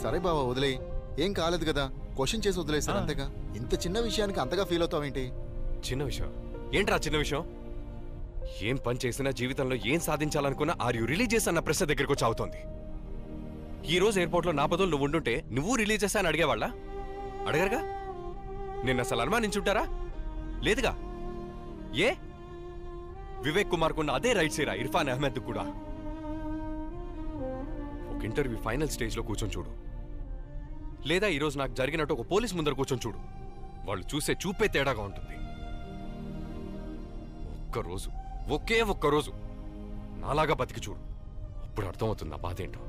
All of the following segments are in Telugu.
సరే బావా వదిలే, ఏం కాలేదు కదా, క్వశ్చన్ చేసి వదిలేసారు అంతేగా. ఇంత చిన్న విషయానికి అంతగా ఫీల్ అవుతావేంటి? చిన్న విషయం ఏంట్రా? చిన్న విషయం ఏం పని చేసినా జీవితంలో ఏం సాధించాలనుకున్నా ఆర్ యు రిలీజియస్ అన్న ప్రశ్న దగ్గరకు వచ్చి అవుతోంది. ఈ రోజు ఎయిర్పోర్ట్ లో నా బదులు నువ్వు ఉండుంటే నువ్వు రిలీజియస్ అని అడిగేవాళ్ళ? అడగరుగా. నిన్న అసలు అనుమానించుంటారా? లేదుగా. ఏ వివేక్ కుమార్ కున్న అదే రైట్స్ ఏరా ఇర్ఫాన్ అహ్మద్ కూడా. ఒక ఇంటర్వ్యూ ఫైనల్ స్టేజ్ లో కూర్చొని చూడు, లేదా ఈరోజు నాకు జరిగినట్టు ఒక పోలీస్ ముందర కూర్చొని చూడు, వాళ్ళు చూసే చూపే తేడాగా ఉంటుంది. ఒక్కరోజు, ఒకే ఒక్కరోజు నాలాగా బతికి చూడు, అప్పుడు అర్థమవుతుంది నా బాధ ఏంటో.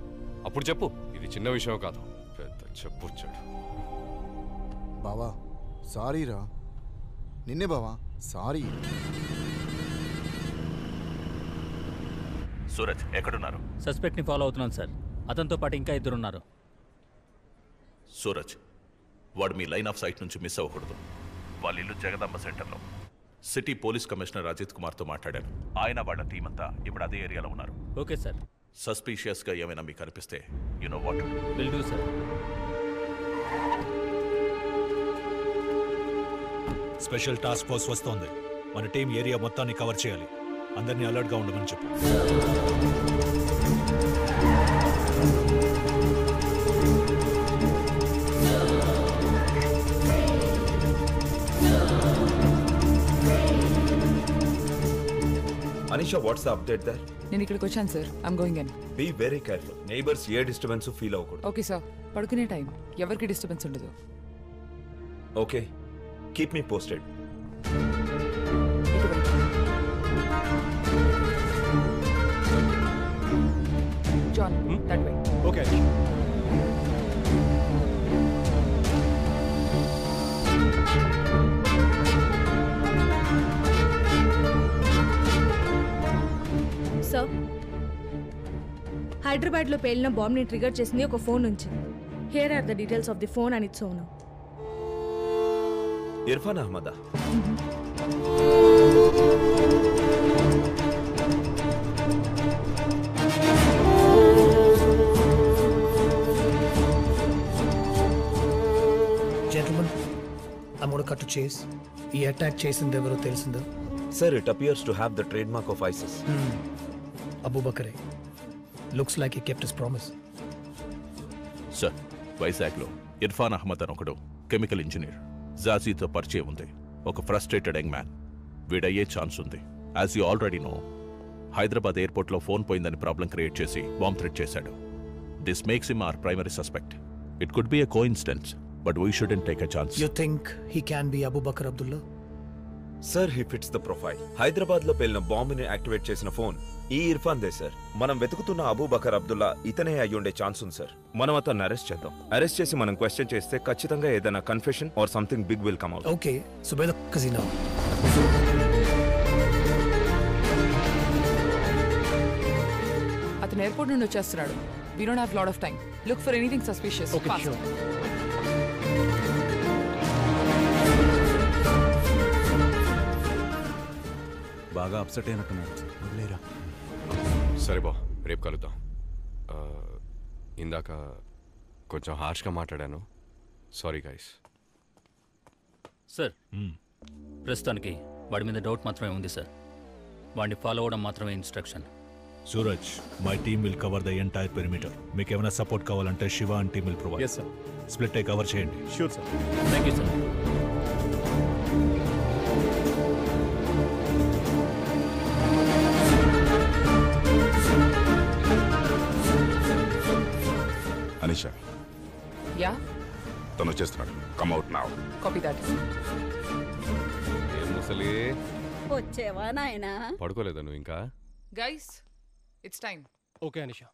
అప్పుడు చెప్పు ఇది చిన్న విషయం కాదు, పెద్ద చెప్పొచ్చాడు. బావా సారీ రా, నిన్నే బావా సారీ. సూరజ్ ఎక్కడున్నారు? సస్పెక్ట్ ని ఫాలో అవుతున్నాను సార్. అతనితో పాటు ఇంకా ఇద్దరున్నారు. సూరజ్, వాడు మీ లైన్ ఆఫ్ సైట్ నుంచి మిస్ అవ్వకూడదు. వాళ్ళ ఇల్లు జగదాంబ సెంటర్లో. సిటీ పోలీస్ కమిషనర్ అజిత్ కుమార్తో మాట్లాడాను. ఆయన వాళ్ళ టీం అంతా ఇప్పుడు అదే ఏరియాలో ఉన్నారు. Okay sir. సస్పీషియస్గా ఏమైనా మీకు అనిపిస్తే you know what will do sir. Special task force వస్తోంది. మన టీం ఏరియా మొత్తాన్ని కవర్ చేయాలి. అందరినీ అలర్ట్గా ఉండమని చెప్పు. Anisha, what's the update there? నేను ఇక్కడికి వచ్చాను sir. I'm going in. Be very careful. Neighbors ఏ డిస్టర్బెన్స్ ఫీల్ అవ్వకూడదు. Okay sir. పడుకునే టైం, ఎవరికి డిస్టర్బెన్స్ ఉండదు. Okay, keep me posted. John, that way. Okay. Sir, హైదరాబాద్లో పేలిన బాంబ్ని ట్రిగర్ చేసింది ఒక ఫోన్ నుంచి. Here are the details of the phone and its owner. Irfan అహ్మదా? Gentlemen, I'm going to cut to chase. ఈ అటాక్ చేసింది ఎవరో తెలిసిందా? Sir, it appears to have the trademark of ISIS. Abu Bakr. Looks like he kept his promise. Sir, వైజాగ్లో ఇర్ఫాన్ అహ్మద్ అని ఒకడు కెమికల్ ఇంజనీర్. జాజీతో పరిచయం ఉంది. ఒక ఫ్రస్ట్రేటెడ్ యంగ్ మ్యాన్. వీడయ్యే ఛాన్స్ ఉంది. As you already know, Hyderabad ఎయిర్పోర్ట్లో ఫోన్ పోయిందని ప్రాబ్లం క్రియేట్ చేసి బాంబ్ థ్రెట్ చేశాడు. This makes him our primary suspect. It could be a coincidence, but we shouldn't take a chance. You think he can be Abu Bakr Abdullah? Sir, he fits the profile. Hyderabad లో పేలిన బాంబుని యాక్టివేట్ చేసిన ఫోన్ ఈ ఇర్ఫాన్ దే సార్. మనం వెతుకుతున్న అబూ బకర్ అబ్దుల్లా ఇతనే అయ్యుండే ఛాన్స్ ఉంది సార్. మనం అతన్ని అరెస్ట్ చేద్దాం. అరెస్ట్ చేసి మనం క్వశ్చన్ చేస్తే ఖచ్చితంగా ఏదైనా confession or something big will come out. Okay, so by the casino. అతను ఎయిర్పోర్ట్ నుండి వచ్చేస్తున్నాడు. We don't have lot of time. Look for anything suspicious. Okay, fast. sure. బాగా అప్సెట్ అయినట్టున్నాడు. వదిలేరా. సరే బా, రేపు కలుద్దాం. ఇందాక కొంచెం హార్ష్గా మాట్లాడాను, సారీ గైస్. సార్, ప్రస్తుతానికి వాడి మీద డౌట్ మాత్రమే ఉంది సార్. వాడిని ఫాలో అవ్వడం మాత్రమే instruction. Suraj, my team will cover the entire perimeter. మీకు ఏమైనా సపోర్ట్ కావాలంటే Shiva and team will provide. Yes sir. Split అయి కవర్ చేయండి. Sure sir. Thank you sir. Anisha, yeah, తను వచ్చేస్తున్నాడు. Come out now. Copy that. ఏం ముసలి, వచ్చేవా నాయనా? పడుకోలేదా నువ్వు ఇంకా? Guys, it's time. Okay Anisha.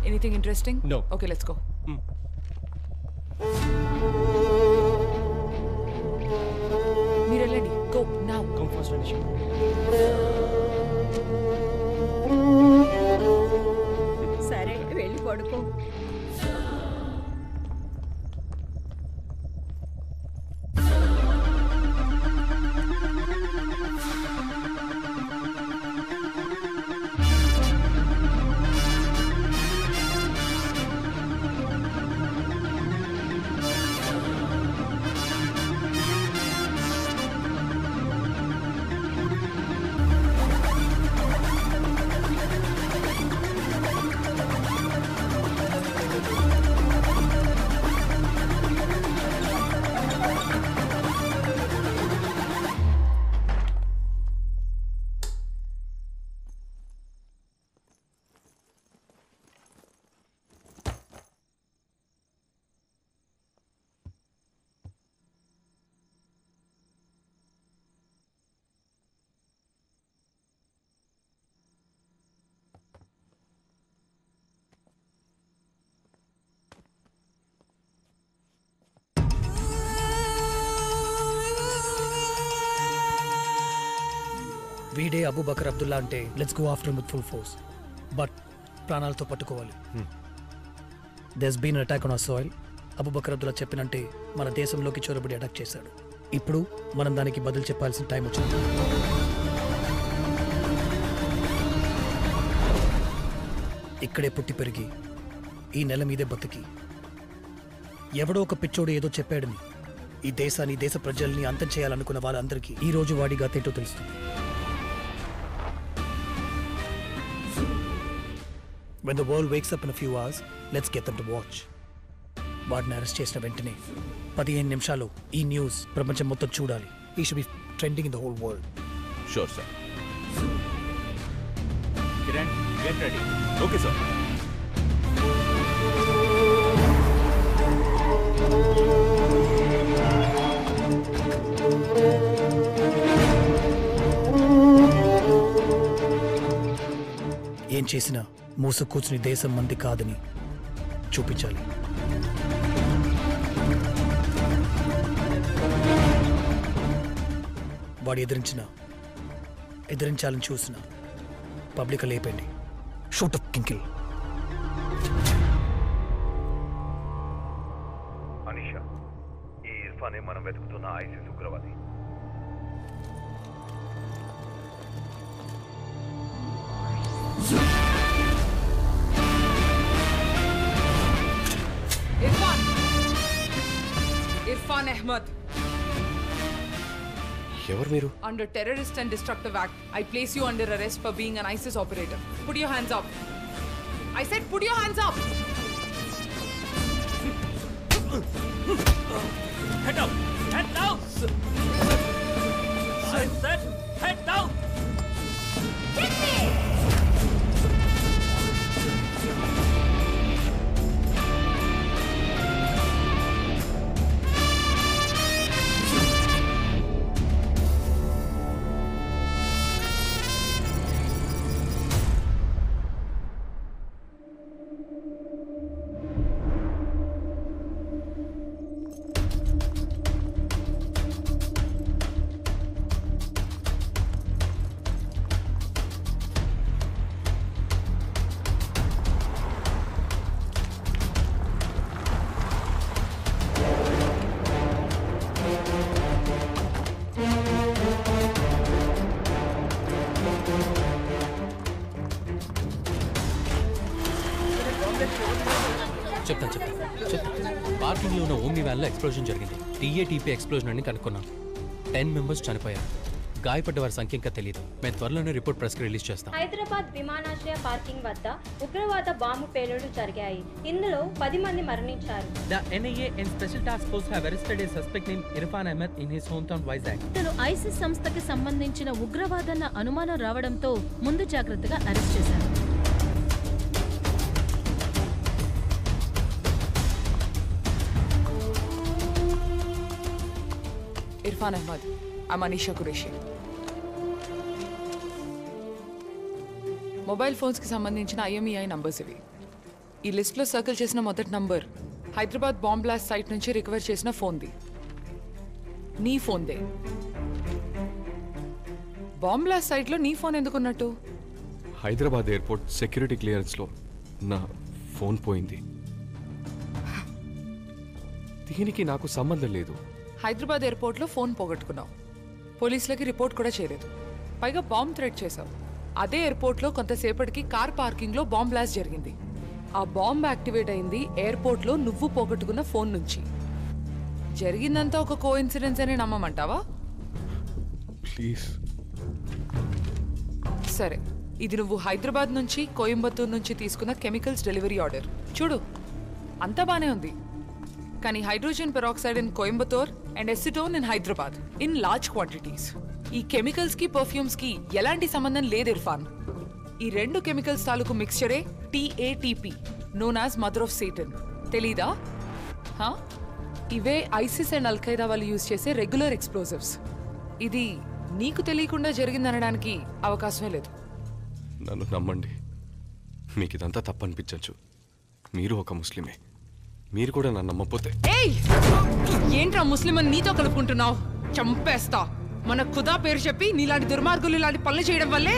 Anything interesting? No. Okay, let's go. మీరు వెళ్ళండి. Go now. Come first, Anisha. సరే, వెళ్ళి పడుకో. వీడే అబూబకర్ అబ్దుల్లా అంటే let's go after with full force. But ప్రాణాలతో పట్టుకోవాలి. There's been attack on our soil. Abubakar Abdullah చెప్పినంటే మన దేశంలోకి చొరబడి అటాక్ చేశాడు. ఇప్పుడు మనం దానికి బదులు చెప్పాల్సిన టైం వచ్చింది. ఇక్కడే పుట్టి పెరిగి ఈ నెల మీదే బతికి ఎవడో ఒక పిచ్చోడు ఏదో చెప్పాడని ఈ దేశాన్ని, దేశ ప్రజల్ని అంతం చేయాలనుకున్న వాళ్ళందరికీ ఈ రోజు వాడి గతేంటో తెలుస్తుంది. When the world wakes up in a few hours, let's get them to watch. వాడిని అరెస్ట్ చేసిన వెంటనే 15 నిమిషాలు ఈ న్యూస్ ప్రపంచం మొత్తం చూడాలి. He should be trending in the whole world. Sure, sir. Kiran, get ready. Okay, sir. ఏం చేసినా మూసు కూర్చుని దేశం మంది కాదని చూపించాలి. వాడు ఎదిరించాలని చూసిన పబ్లిక్ లేపండి. Shoot up కింకిల్. అనిషా, ఈ ఇర్ఫానే మనం వెతుకుతున్న ఐసిస్ ఉగ్రవాది. Irfan Ahmed. ఎవరు మీరు? Under Terrorist and Destructive Act, I place you under arrest for being an ISIS operator. Put your hands up. I said put your hands up. Head down. Head down. I said head down. Get me. పార్కింగ్లో ఉన్న ఓమ్ని వ్యాన్లో ఎక్స్ప్లోజన్ జరిగింది. టీఏటీపీ ఎక్స్ప్లోజన్ అని కనుక్కున్నాం. 10 మెంబర్స్ చనిపోయారు. గాయపడ్డ వారి సంఖ్య ఇంకా తెలియదు. మేము త్వరలోనే రిపోర్ట్ ప్రెస్కి రిలీజ్ చేస్తాం. హైదరాబాద్ విమానాశ్రయ పార్కింగ్ వద్ద ఉగ్రవాద బాంబు పేలుళ్లు జరిగాయి. ఇందులో 10 మంది మరణించారు. The NIA and Special Task Force have arrested a suspect named Irfan Ahmed in his hometown Vizag. ఇతను ఐసిస్ సంస్థకి సంబంధించిన ఉగ్రవాదన్న అనుమానం రావడంతో ముందు జాగ్రత్తగా అరెస్ట్ చేశారు. Irfan Ahmed. I'm Anisha Qureshi. Mobile ఫోన్స్కి సంబంధించిన IMEI నంబర్స్ ఇవి. ఈ లిస్ట్లో సర్కిల్ చేసిన మొదటి number Hyderabad bomb blast site నుంచి రికవర్ చేసిన ఫోన్ది. నీ ఫోన్దే. బాంబ్ బ్లాస్ట్ సైట్లో నీ ఫోన్ ఎందుకున్నట్టు? హైదరాబాద్ ఎయిర్పోర్ట్ సెక్యూరిటీ క్లియరెన్స్లో నా ఫోన్ పోయింది. దీనికి నాకు సంబంధం లేదు. హైదరాబాద్ ఎయిర్పోర్ట్లో ఫోన్ పోగొట్టుకున్నావు. పోలీసులకి రిపోర్ట్ కూడా చేయలేదు. పైగా బాంబ్ థ్రెట్ చేశావు. అదే ఎయిర్పోర్ట్లో కొంతసేపటికి కార్ పార్కింగ్లో బాంబ్ బ్లాస్ట్ జరిగింది. ఆ బాంబ్ యాక్టివేట్ అయింది ఎయిర్పోర్ట్లో నువ్వు పోగొట్టుకున్న ఫోన్ నుంచి. జరిగిందంతా ఒక కోఇన్సిడెన్స్ అని నమ్మమంటావా? ప్లీజ్. సరే, ఇది నువ్వు హైదరాబాద్ నుంచి కోయంబత్తూర్ నుంచి తీసుకున్న కెమికల్స్ డెలివరీ ఆర్డర్. చూడు, అంతా బానే ఉంది. కానీ hydrogen peroxide in Coimbatore and acetone in Hyderabad in large quantities. ఈ కెమికల్స్ కి పర్ఫ్యూమ్స్ కి ఎలాంటి సంబంధం లేదు ఇర్ఫాన్. ఈ రెండు కెమికల్స్ తాలూకు మిక్స్చరే TATP, known as mother of Satan. తెలీదా? ఇవే ఐసిస్ అండ్ అల్ఖైదా వాళ్ళు యూజ్ చేసే రెగ్యులర్ ఎక్స్ప్లోజివ్స్. ఇది నీకు తెలియకుండా జరిగిందనడానికి అవకాశమే లేదు. నన్ను నమ్మండి, మీకు ఇదంతా తప్పనిపించచ్చు. మీరు ఒక ముస్లిమే. మీరు కూడా నన్ను నమ్మపోతే. ఏంట్రా ముస్లిం అని నీతో కలుపుకుంటున్నావు? చంపేస్తా. మన ఖుదా పేరు చెప్పి నీలాంటి దుర్మార్గులు ఇలాంటి పనులు చేయడం వల్లే.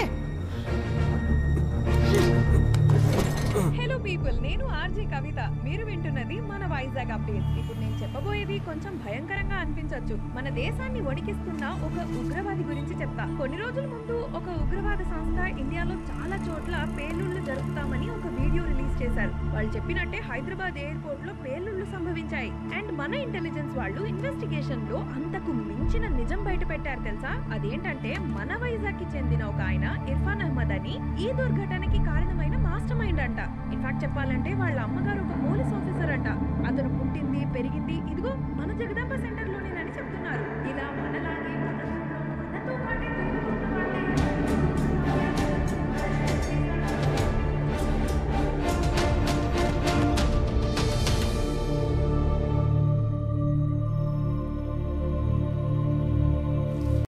హలో పీపుల్, నేను ఆర్జే కవిత. మీరు వింటున్నది మన వైజాగ్ అప్డేట్స్. ఇప్పుడు నేను చెప్పబోయేది కొంచెం భయంకరంగా అనిపించవచ్చు. మన దేశాన్ని వణికిస్తున్న ఒక ఉగ్రవాది గురించి చెప్తా. కొన్ని రోజుల ముందు ఒక ఉగ్రవాద సంస్థ ఇండియాలో చాలా చోట్ల పేలుళ్లు జరుపుతామని ఒక వీడియో రిలీజ్ చేశారు. వాళ్ళు చెప్పినట్టే హైదరాబాద్ ఎయిర్పోర్ట్ లో పేలుళ్లు సంభవించాయి. అండ్ మన ఇంటెలిజెన్స్ వాళ్ళు ఇన్వెస్టిగేషన్ లో అంతకు మించిన నిజం బయట పెట్టారు తెలుసా? అదేంటంటే మన వైజాగ్ కి చెందిన ఒక ఆయన ఇర్ఫాన్ అహ్మద్ అని ఈ దుర్ఘటనకి కారణమైన మాస్టర్ మైండ్ అంట. ఇన్ఫాక్ట్ చెప్పాలంటే వాళ్ళ అమ్మగారు ఒక పోలీస్ ఆఫీసర్ అంట. అతను పుట్టింది పెరిగింది ఇదిగో మన జగదాంబ సెంటర్